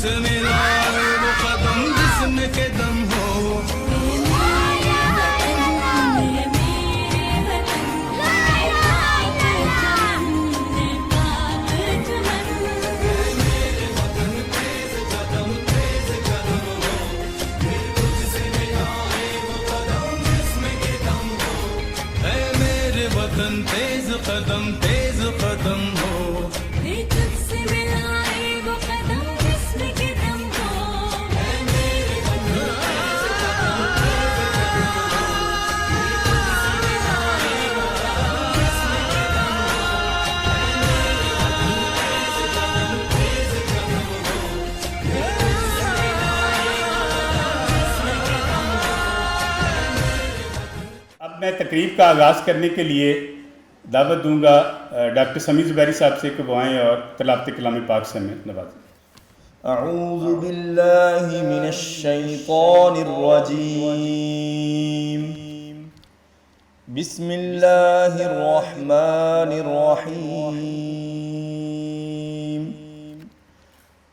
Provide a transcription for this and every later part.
سے ملا ہے وہ قدم جس میں کہ دم ہو. تیز قدم تیز قدم ہو. تجھ سے ملا ہے وہ قدم جس میں کہ دم ہو. اب میں تقریب کا آغاز کرنے کے لیے دعوت دوں گا ڈاکٹر سمیع زبیری صاحب سے کہ وہ آئیں اور تلاوت کلام پاک سے ہمیں نوازیں. اعوذ باللہ من الشیطان الرجیم. بسم اللہ الرحمن الرحیم.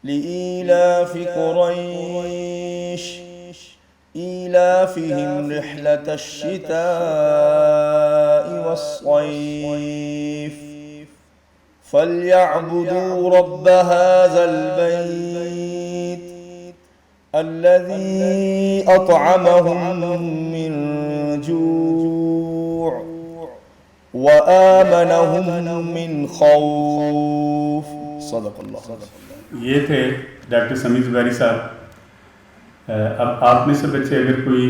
لإيلاف قریش إيلافهم رحلة الشتاء والصيف فليعبدوا رب هذا البيت الذي أطعمهم من جوع وآمنهم من خوف. صدق اللہ. یہ تھے ڈاکٹر سمیع زبیری صاحب. اب آپ میں سے بچے اگر کوئی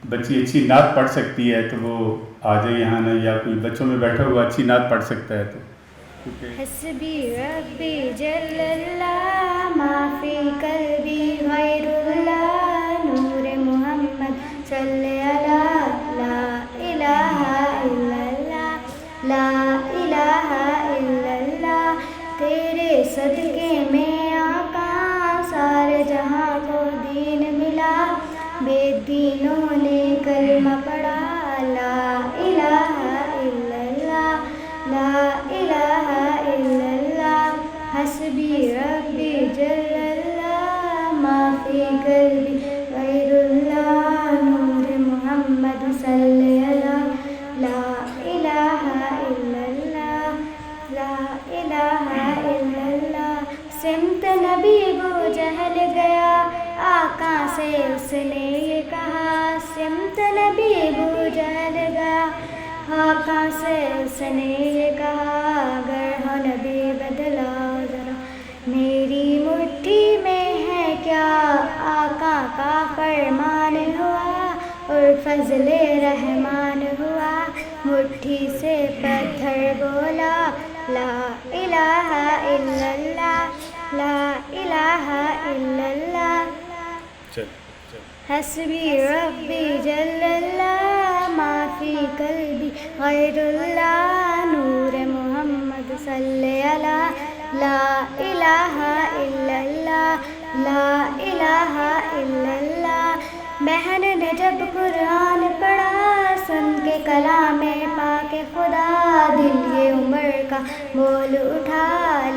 بچی اچھی نعت پڑھ سکتی ہے تو وہ آ جائے یہاں نا، یا کوئی بچوں میں بیٹھا ہوا اچھی نعت پڑھ سکتا ہے تو. حسبی ربی جل اللہ ما فی قلبی غیر اللہ نور محمد صلی اللہ لا الہ الا اللہ لا الہ الا اللہ. تیرے صدقے میں آقا سارے جہاں کو دین ملا، بے دینوں نے کلمہ پڑھا لا الہ الا اللہ لا الہ الا اللہ. حسبی ربی جل اللہ ما فی قلبی غیر اللہ نور محمد صلی اللہ لا الہ الا اللہ لا الہ الا اللہ. سمت نبی ابو جہل گیا، آقا سے اس نے یہ کہا. سمت نبی ابو جہل گیا، آقا سے اس نے یہ کہا. اگر ہو نبی بدلاؤ ذرا میری مٹھی میں ہے کیا. آقا کا فرمان ہوا اور فضل رحمان ہوا. مٹھی سے پتھر بولا لا الہ الا اللہ لا الہ الا اللہ. حسبی ربی جل اللہ ما فی قلبی غیر اللہ نور محمد صلی اللہ لا الہ الا اللہ لا الہ الا اللہ. بہن نے جب قرآن پڑھا سن کے کلام پاک خدا، دل یہ عمر کا بول اٹھا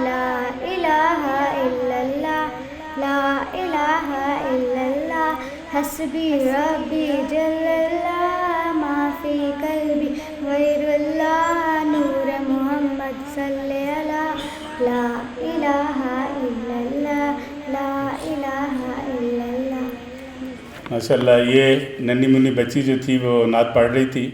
لا الہ الا اللہ لا الہ الا اللہ. حسبی ربی جل اللہ ما فی قلبی غیر اللہ نور محمد صلی اللہ لا الہ الا اللہ لا الہ الا اللہ. ماشاءاللہ یہ ننھی منی بچی جو تھی وہ نعت پڑھ رہی تھی.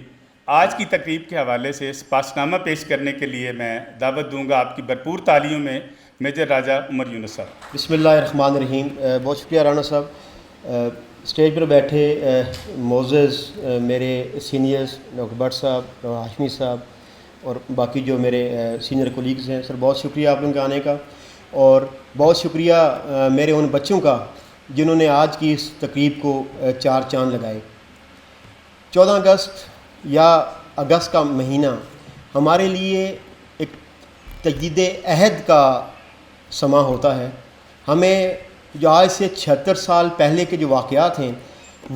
آج کی تقریب کے حوالے سے سپاسنامہ پیش کرنے کے لیے میں دعوت دوں گا آپ کی بھرپور تالیوں میں میجر راجہ عمر یونس صاحب. بسم اللہ الرحمن الرحیم. بہت شکریہ رانا صاحب. اسٹیج پر بیٹھے معزز میرے سینئرز ڈاکٹر بٹ صاحب، ڈاکٹر ہاشمی صاحب اور باقی جو میرے سینئر کولیگز ہیں، سر بہت شکریہ آپ لوگوں کے آنے کا. اور بہت شکریہ میرے ان بچوں کا جنہوں نے آج کی اس تقریب کو چار چاند لگائے. 14 اگست یا اگست کا مہینہ ہمارے لیے ایک تجدید عہد کا سماں ہوتا ہے. ہمیں جو آج سے 76 سال پہلے کے جو واقعات ہیں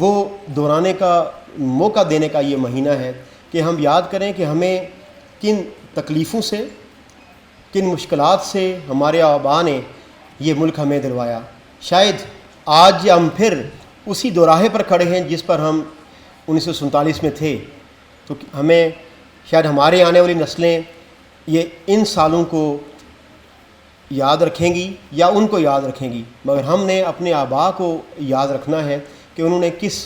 وہ دہرانے کا موقع دینے کا یہ مہینہ ہے کہ ہم یاد کریں کہ ہمیں کن تکلیفوں سے، کن مشکلات سے ہمارے آباء نے یہ ملک ہمیں دلوایا. شاید آج ہم پھر اسی دوراہے پر کھڑے ہیں جس پر ہم 1947 میں تھے، تو ہمیں شاید ہمارے آنے والی نسلیں یہ ان سالوں کو یاد رکھیں گی یا ان کو یاد رکھیں گی، مگر ہم نے اپنے آباء کو یاد رکھنا ہے کہ انہوں نے کس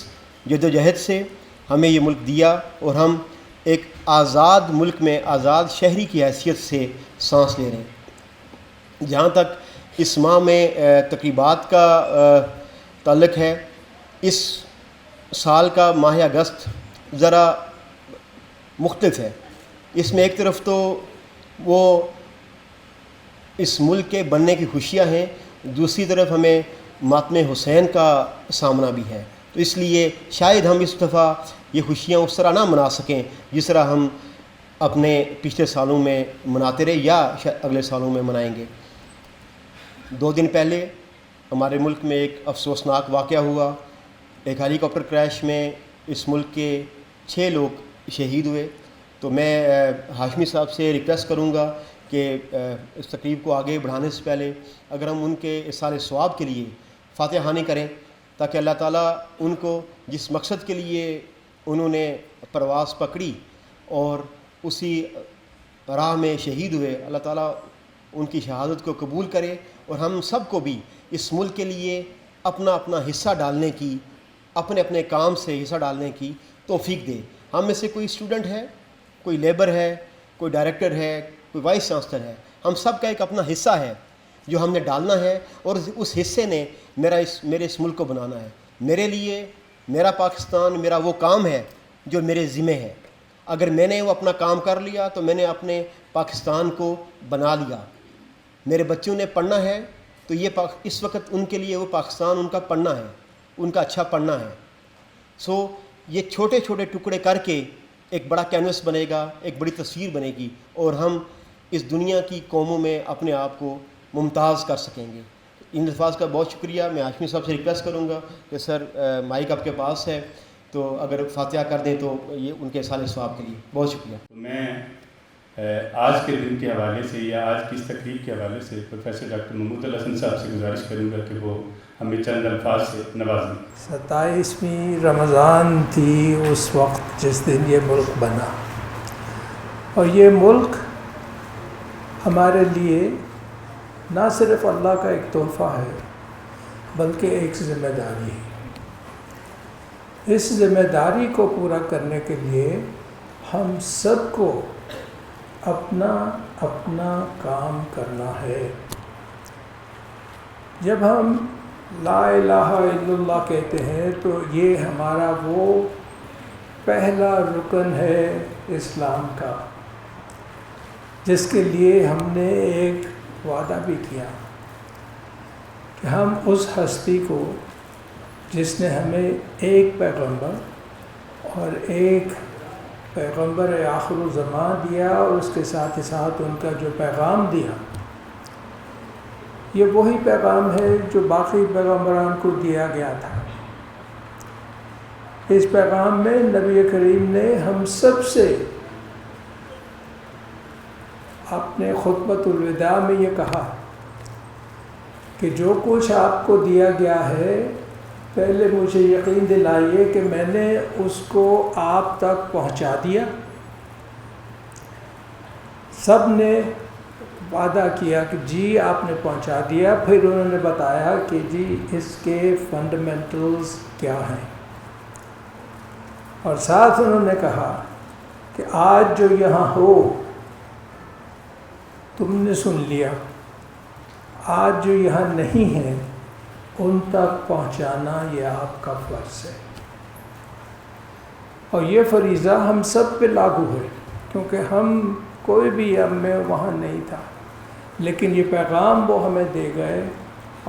جد و جہد سے ہمیں یہ ملک دیا، اور ہم ایک آزاد ملک میں آزاد شہری کی حیثیت سے سانس لے رہے ہیں۔ جہاں تک اس ماہ میں تقریبات کا تعلق ہے، اس سال کا ماہ اگست ذرا مختلف ہے۔ اس میں ایک طرف تو وہ اس ملک کے بننے کی خوشیاں ہیں، دوسری طرف ہمیں ماتم حسین کا سامنا بھی ہے، تو اس لیے شاید ہم اس دفعہ یہ خوشیاں اس طرح نہ منا سکیں جس طرح ہم اپنے پچھلے سالوں میں مناتے رہے یا اگلے سالوں میں منائیں گے۔ 2 دن پہلے ہمارے ملک میں ایک افسوسناک واقعہ ہوا، ایک ہیلی کاپٹر کریش میں اس ملک کے 6 لوگ شہید ہوئے۔ تو میں ہاشمی صاحب سے ریکویسٹ کروں گا کہ اس تقریب کو آگے بڑھانے سے پہلے اگر ہم ان کے اصال ثواب کے لیے فاتحہ خوانی کریں، تاکہ اللہ تعالیٰ ان کو جس مقصد کے لیے انہوں نے پرواز پکڑی اور اسی راہ میں شہید ہوئے، اللہ تعالیٰ ان کی شہادت کو قبول کرے، اور ہم سب کو بھی اس ملک کے لیے اپنا اپنا حصہ ڈالنے کی، اپنے اپنے کام سے حصہ ڈالنے کی توفیق دے۔ ہم میں سے کوئی اسٹوڈنٹ ہے، کوئی لیبر ہے، کوئی ڈائریکٹر ہے، کوئی وائس چانسلر ہے، ہم سب کا ایک اپنا حصہ ہے جو ہم نے ڈالنا ہے، اور اس حصے نے میرے اس ملک کو بنانا ہے۔ میرے لیے میرا پاکستان میرا وہ کام ہے جو میرے ذمہ ہے۔ اگر میں نے وہ اپنا کام کر لیا تو میں نے اپنے پاکستان کو بنا لیا۔ میرے بچوں نے پڑھنا ہے تو یہ اس وقت ان کے لیے وہ پاکستان ان کا پڑھنا ہے، ان کا اچھا پڑھنا ہے۔ سو یہ چھوٹے چھوٹے ٹکڑے کر کے ایک بڑا کینوس بنے گا، ایک بڑی تصویر بنے گی، اور ہم اس دنیا کی قوموں میں اپنے آپ کو ممتاز کر سکیں گے۔ ان الفاظ کا بہت شکریہ۔ میں ہاشمی صاحب سے ریکویسٹ کروں گا کہ سر مائک آپ کے پاس ہے، تو اگر فاتحہ کر دیں تو یہ ان کے اصال ثواب کے لیے بہت شکریہ۔ میں آج کے دن کے حوالے سے یا آج کی اس تقریب کے حوالے سے پروفیسر ڈاکٹر محمود الحسن صاحب سے گزارش کروں گا کہ وہ ہمیں چند الفاظ سے نوازیں۔ 27ویں رمضان تھی اس وقت جس دن یہ ملک بنا، اور یہ ملک ہمارے لیے نہ صرف اللہ کا ایک تحفہ ہے بلکہ ایک ذمہ داری ہے۔ اس ذمہ داری کو پورا کرنے کے لیے ہم سب کو اپنا اپنا کام کرنا ہے۔ جب ہم لا الہ الا اللہ کہتے ہیں تو یہ ہمارا وہ پہلا رکن ہے اسلام کا، جس کے لیے ہم نے ایک وعدہ بھی کیا کہ ہم اس ہستی کو جس نے ہمیں ایک پیغمبر اور ایک پیغمبر آخر الزمان دیا، اور اس کے ساتھ ہی ساتھ ان کا جو پیغام دیا، یہ وہی پیغام ہے جو باقی پیغمبران کو دیا گیا تھا۔ اس پیغام میں نبی کریم نے ہم سب سے اپنے خطبۃ الوداع میں یہ کہا کہ جو کچھ آپ کو دیا گیا ہے، پہلے مجھے یقین دلائیے کہ میں نے اس کو آپ تک پہنچا دیا۔ سب نے وعدہ کیا کہ جی آپ نے پہنچا دیا۔ پھر انہوں نے بتایا کہ جی اس کے فنڈامنٹلز کیا ہیں، اور ساتھ انہوں نے کہا کہ آج جو یہاں ہو تم نے سن لیا، آج جو یہاں نہیں ہیں ان تک پہنچانا یہ آپ کا فرض ہے۔ اور یہ فریضہ ہم سب پہ لاگو ہے، کیونکہ ہم کوئی بھی اب میں وہاں نہیں تھا، لیکن یہ پیغام وہ ہمیں دے گئے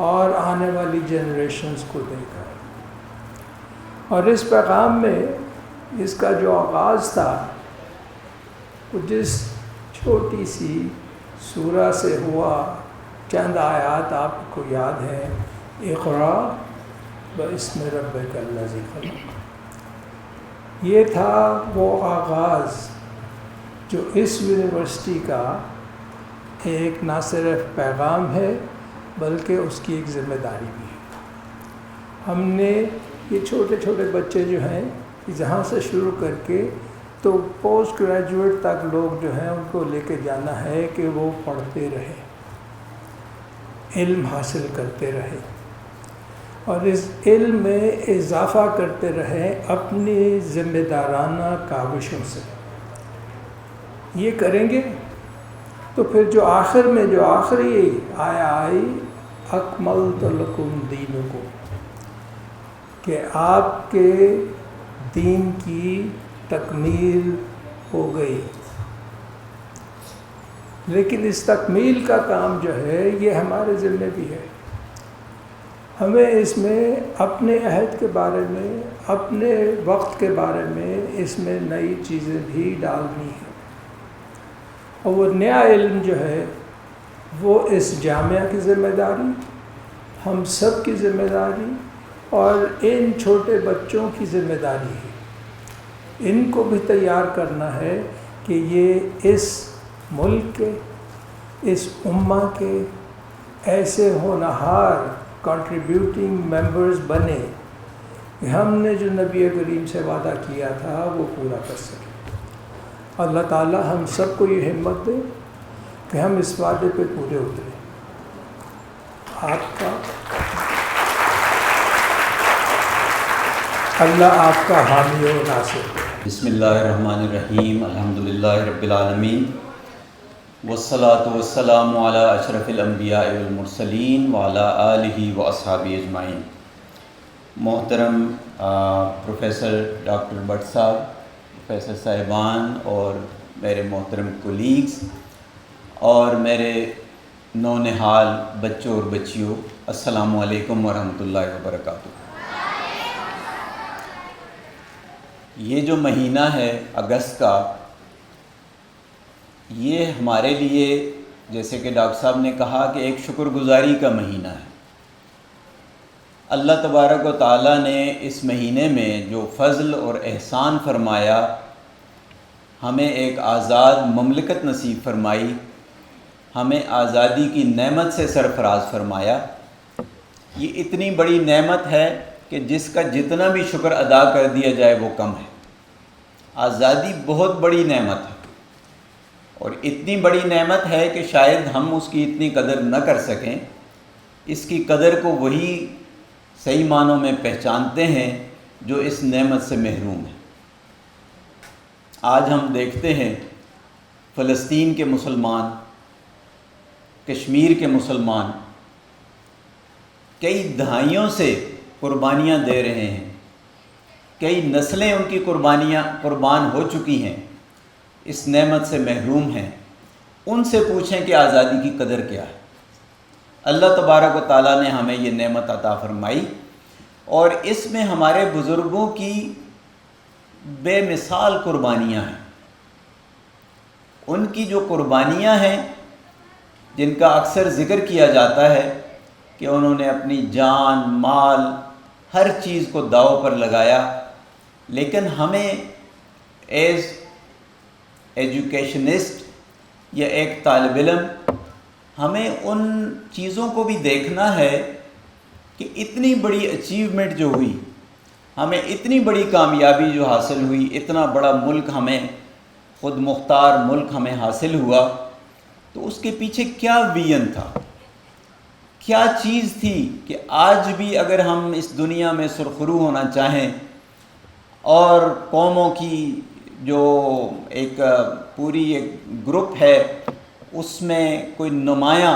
اور آنے والی جنریشنز کو دے گئے۔ اور اس پیغام میں اس کا جو آغاز تھا وہ جس چھوٹی سی سورہ سے ہوا، چند آیات آپ کو یاد ہیں، اقرا باسم ربک الذی خلق۔ یہ تھا وہ آغاز جو اس یونیورسٹی کا ایک نہ صرف پیغام ہے بلکہ اس کی ایک ذمہ داری بھی ہے۔ ہم نے یہ چھوٹے چھوٹے بچے جو ہیں جہاں سے شروع کر کے تو پوسٹ گریجویٹ تک لوگ جو ہیں ان کو لے کے جانا ہے کہ وہ پڑھتے رہیں، علم حاصل کرتے رہیں اور اس علم میں اضافہ کرتے رہیں اپنی ذمہ دارانہ کاوشوں سے. یہ کریں گے تو پھر جو آخر میں جو آخری آئی اکملت لکم دینکم، کہ آپ کے دین کی تکمیل ہو گئی. لیکن اس تکمیل کا کام جو ہے یہ ہمارے ذمہ بھی ہے. ہمیں اس میں اپنے عہد کے بارے میں، اپنے وقت کے بارے میں اس میں نئی چیزیں بھی ڈالنی ہیں. اور وہ نیا علم جو ہے وہ اس جامعہ کی ذمہ داری، ہم سب کی ذمہ داری اور ان چھوٹے بچوں کی ذمہ داری ہے. ان کو بھی تیار کرنا ہے کہ یہ اس ملک کے، اس امہ کے ایسے ہونہار کنٹریبیوٹنگ ممبرز بنے کہ ہم نے جو نبی کریم سے وعدہ کیا تھا وہ پورا کر سکیں. اللہ تعالی ہم سب کو یہ ہمت دے کہ ہم اس وعدے پہ پورے اتریں. آپ کا اللہ آپ کا حامی و ناصر. بسم اللہ الرحمن الرحیم. الحمدللہ رب العالمین والصلاة والسلام علی اشرف الانبیاء والمرسلین وعلی آلہ واصحابہ اجمعین. محترم پروفیسر ڈاکٹر بٹ صاحب، پروفیسر صاحبان اور میرے محترم کولیگز اور میرے نونہال بچوں اور بچیوں، السلام علیکم ورحمۃ اللہ وبرکاتہ. یہ جو مہینہ ہے اگست کا، یہ ہمارے لیے جیسے کہ ڈاکٹر صاحب نے کہا کہ ایک شکر گزاری کا مہینہ ہے. اللہ تبارک و تعالیٰ نے اس مہینے میں جو فضل اور احسان فرمایا، ہمیں ایک آزاد مملکت نصیب فرمائی، ہمیں آزادی کی نعمت سے سرفراز فرمایا. یہ اتنی بڑی نعمت ہے کہ جس کا جتنا بھی شکر ادا کر دیا جائے وہ کم ہے. آزادی بہت بڑی نعمت ہے اور اتنی بڑی نعمت ہے کہ شاید ہم اس کی اتنی قدر نہ کر سکیں. اس کی قدر کو وہی صحیح معنوں میں پہچانتے ہیں جو اس نعمت سے محروم ہیں. آج ہم دیکھتے ہیں فلسطین کے مسلمان، کشمیر کے مسلمان کئی دہائیوں سے قربانیاں دے رہے ہیں، کئی نسلیں ان کی قربان ہو چکی ہیں، اس نعمت سے محروم ہیں. ان سے پوچھیں کہ آزادی کی قدر کیا ہے. اللہ تبارک و تعالیٰ نے ہمیں یہ نعمت عطا فرمائی اور اس میں ہمارے بزرگوں کی بے مثال قربانیاں ہیں. ان کی جو قربانیاں ہیں جن کا اکثر ذکر کیا جاتا ہے کہ انہوں نے اپنی جان، مال، ہر چیز کو داؤ پر لگایا. لیکن ہمیں ایز ایجوکیشنسٹ یا ایک طالب علم ہمیں ان چیزوں کو بھی دیکھنا ہے کہ اتنی بڑی اچیومنٹ جو ہوئی، ہمیں اتنی بڑی کامیابی جو حاصل ہوئی، اتنا بڑا ملک ہمیں، خود مختار ملک ہمیں حاصل ہوا، تو اس کے پیچھے کیا ویژن تھا، کیا چیز تھی کہ آج بھی اگر ہم اس دنیا میں سرخرو ہونا چاہیں اور قوموں کی جو ایک پوری ایک گروپ ہے اس میں کوئی نمایاں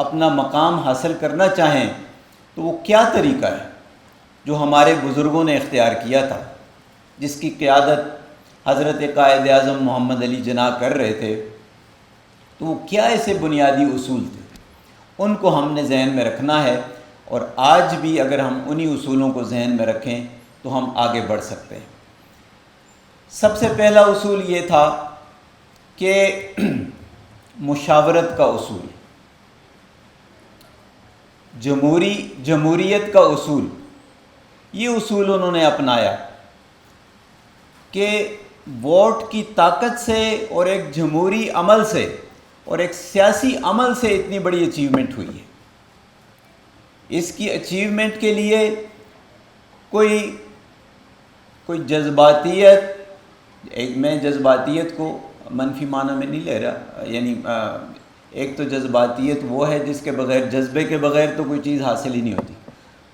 اپنا مقام حاصل کرنا چاہیں تو وہ کیا طریقہ ہے جو ہمارے بزرگوں نے اختیار کیا تھا، جس کی قیادت حضرت قائد اعظم محمد علی جناح کر رہے تھے. تو وہ کیا ایسے بنیادی اصول تھے، ان کو ہم نے ذہن میں رکھنا ہے. اور آج بھی اگر ہم انہی اصولوں کو ذہن میں رکھیں تو ہم آگے بڑھ سکتے ہیں. سب سے پہلا اصول یہ تھا کہ مشاورت کا اصول، جمہوریت کا اصول. یہ اصول انہوں نے اپنایا کہ ووٹ کی طاقت سے اور ایک جمہوری عمل سے اور ایک سیاسی عمل سے اتنی بڑی اچیومنٹ ہوئی ہے. اس کی اچیومنٹ کے لیے کوئی جذباتیت، میں جذباتیت کو منفی معنی میں نہیں لے رہا، یعنی ایک تو جذباتیت وہ ہے جس کے بغیر، جذبے کے بغیر تو کوئی چیز حاصل ہی نہیں ہوتی،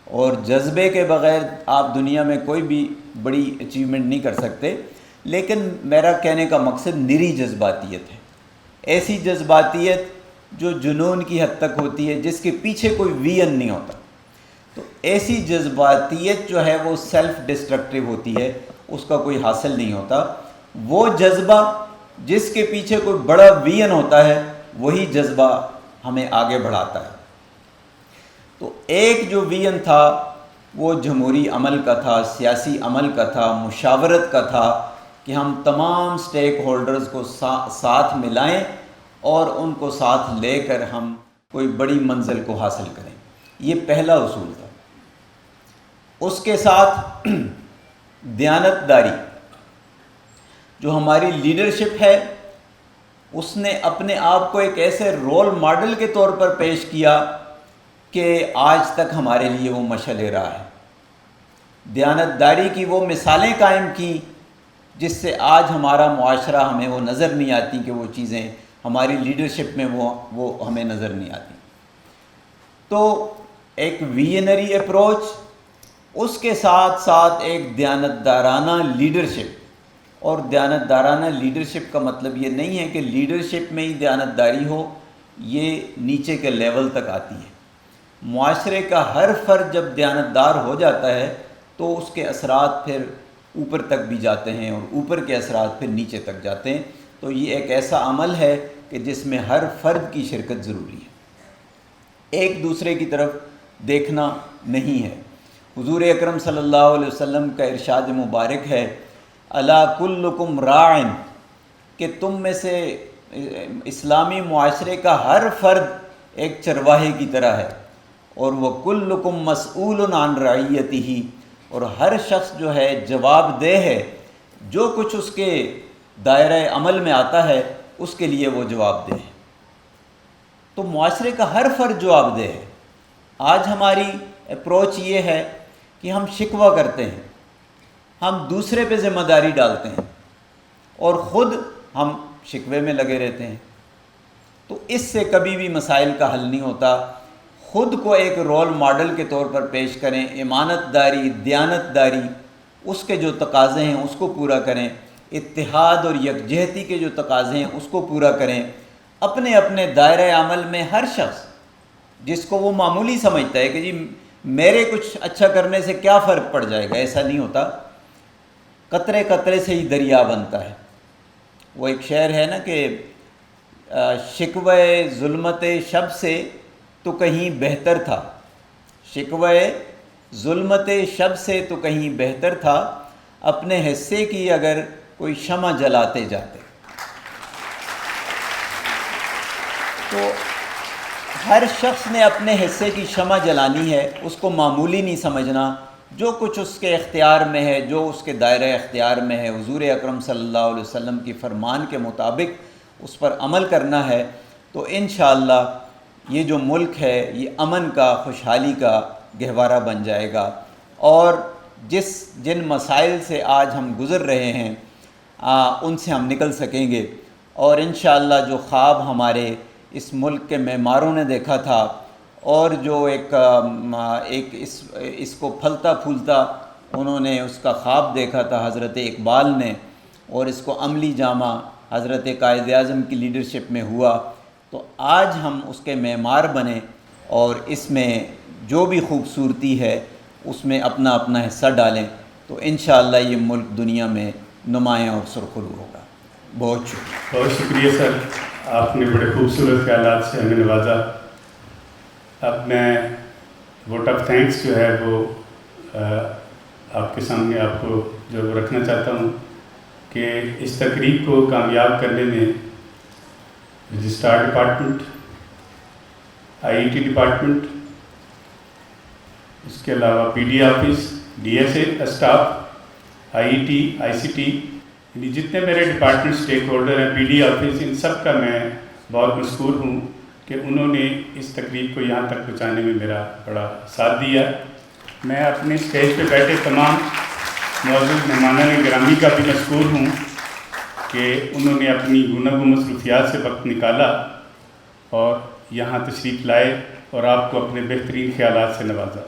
اور جذبے کے بغیر آپ دنیا میں کوئی بھی بڑی اچیومنٹ نہیں کر سکتے. لیکن میرا کہنے کا مقصد نری جذباتیت ہے، ایسی جذباتیت جو جنون کی حد تک ہوتی ہے، جس کے پیچھے کوئی ویژن نہیں ہوتا. تو ایسی جذباتیت جو ہے وہ سیلف ڈسٹرکٹیو ہوتی ہے، اس کا کوئی حاصل نہیں ہوتا. وہ جذبہ جس کے پیچھے کوئی بڑا ویژن ہوتا ہے، وہی جذبہ ہمیں آگے بڑھاتا ہے. تو ایک جو ویژن تھا وہ جمہوری عمل کا تھا، سیاسی عمل کا تھا، مشاورت کا تھا، کہ ہم تمام سٹیک ہولڈرز کو ساتھ ملائیں اور ان کو ساتھ لے کر ہم کوئی بڑی منزل کو حاصل کریں. یہ پہلا اصول تھا. اس کے ساتھ دیانتداری، جو ہماری لیڈرشپ ہے، اس نے اپنے آپ کو ایک ایسے رول ماڈل کے طور پر پیش کیا کہ آج تک ہمارے لیے وہ مشعل راہ ہے. دیانتداری کی وہ مثالیں قائم کی جس سے آج ہمارا معاشرہ، ہمیں وہ نظر نہیں آتی کہ وہ چیزیں ہماری لیڈرشپ میں وہ ہمیں نظر نہیں آتی. تو ایک ویژنری اپروچ، اس کے ساتھ ساتھ ایک دیانتدارانہ لیڈرشپ. اور دیانتدارانہ لیڈرشپ کا مطلب یہ نہیں ہے کہ لیڈرشپ میں ہی دیانتداری ہو، یہ نیچے کے لیول تک آتی ہے. معاشرے کا ہر فرد جب دیانتدار ہو جاتا ہے تو اس کے اثرات پھر اوپر تک بھی جاتے ہیں، اور اوپر کے اثرات پھر نیچے تک جاتے ہیں. تو یہ ایک ایسا عمل ہے کہ جس میں ہر فرد کی شرکت ضروری ہے، ایک دوسرے کی طرف دیکھنا نہیں ہے. حضور اکرم صلی اللہ علیہ وسلم کا ارشاد مبارک ہے، الا کلکم راعٍ، کہ تم میں سے اسلامی معاشرے کا ہر فرد ایک چرواہے کی طرح ہے، اور وہ کلکم مسئول عن رعیتہ، اور ہر شخص جو ہے جواب دہ ہے، جو کچھ اس کے دائرۂ عمل میں آتا ہے اس کے لیے وہ جواب دہ ہے. تو معاشرے کا ہر فرد جواب دہ ہے. آج ہماری اپروچ یہ ہے کہ ہم شکوہ کرتے ہیں، ہم دوسرے پہ ذمہ داری ڈالتے ہیں، اور خود ہم شکوے میں لگے رہتے ہیں. تو اس سے کبھی بھی مسائل کا حل نہیں ہوتا. خود کو ایک رول ماڈل کے طور پر پیش کریں، امانت داری، دیانت داری، اس کے جو تقاضے ہیں اس کو پورا کریں، اتحاد اور یکجہتی کے جو تقاضے ہیں اس کو پورا کریں. اپنے اپنے دائرۂ عمل میں ہر شخص جس کو وہ معمولی سمجھتا ہے کہ جی میرے کچھ اچھا کرنے سے کیا فرق پڑ جائے گا، ایسا نہیں ہوتا. قطرے قطرے سے ہی دریا بنتا ہے. وہ ایک شعر ہے نا کہ شکوہ ظلمت شب سے تو کہیں بہتر تھا، شکوہ ظلمت شب سے تو کہیں بہتر تھا، اپنے حصے کی اگر کوئی شمع جلاتے جاتے. تو ہر شخص نے اپنے حصے کی شمع جلانی ہے، اس کو معمولی نہیں سمجھنا. جو کچھ اس کے اختیار میں ہے، جو اس کے دائرۂ اختیار میں ہے، حضور اکرم صلی اللہ علیہ وسلم کی فرمان کے مطابق اس پر عمل کرنا ہے. تو انشاءاللہ یہ جو ملک ہے یہ امن کا، خوشحالی کا گہوارہ بن جائے گا، اور جن مسائل سے آج ہم گزر رہے ہیں ان سے ہم نکل سکیں گے. اور انشاءاللہ جو خواب ہمارے اس ملک کے معماروں نے دیکھا تھا، اور جو ایک اس کو پھلتا پھولتا انہوں نے اس کا خواب دیکھا تھا حضرت اقبال نے، اور اس کو عملی جامہ حضرت قائد اعظم کی لیڈرشپ میں ہوا. تو آج ہم اس کے معمار بنیں، اور اس میں جو بھی خوبصورتی ہے اس میں اپنا اپنا حصہ ڈالیں. تو انشاءاللہ یہ ملک دنیا میں نمایاں اور سرخرو ہوگا. بہت شکریہ. بہت شکریہ سر، آپ نے بڑے خوبصورت خیالات سے ہمیں نوازا. اب میں ووٹ آف تھینکس جو ہے وہ آپ کے سامنے آپ کو جو وہ رکھنا چاہتا ہوں کہ اس تقریب کو کامیاب کرنے میں رجسٹرار ڈپارٹمنٹ، IET ڈپارٹمنٹ، اس کے علاوہ PD office, DSA staff, IET ICT، یعنی جتنے میرے ڈپارٹمنٹ سٹیک ہولڈر ہیں، PD آفس، ان سب کا میں بہت مشکور ہوں کہ انہوں نے اس تقریب کو یہاں تک پہنچانے میں میرا بڑا ساتھ دیا. میں اپنے اسٹیج پہ بیٹھے تمام معزز مہمانان گرامی کا بھی مشکور ہوں کہ انہوں نے اپنی گناہ و مصروفیات سے وقت نکالا اور یہاں تشریف لائے اور آپ کو اپنے بہترین خیالات سے نوازا.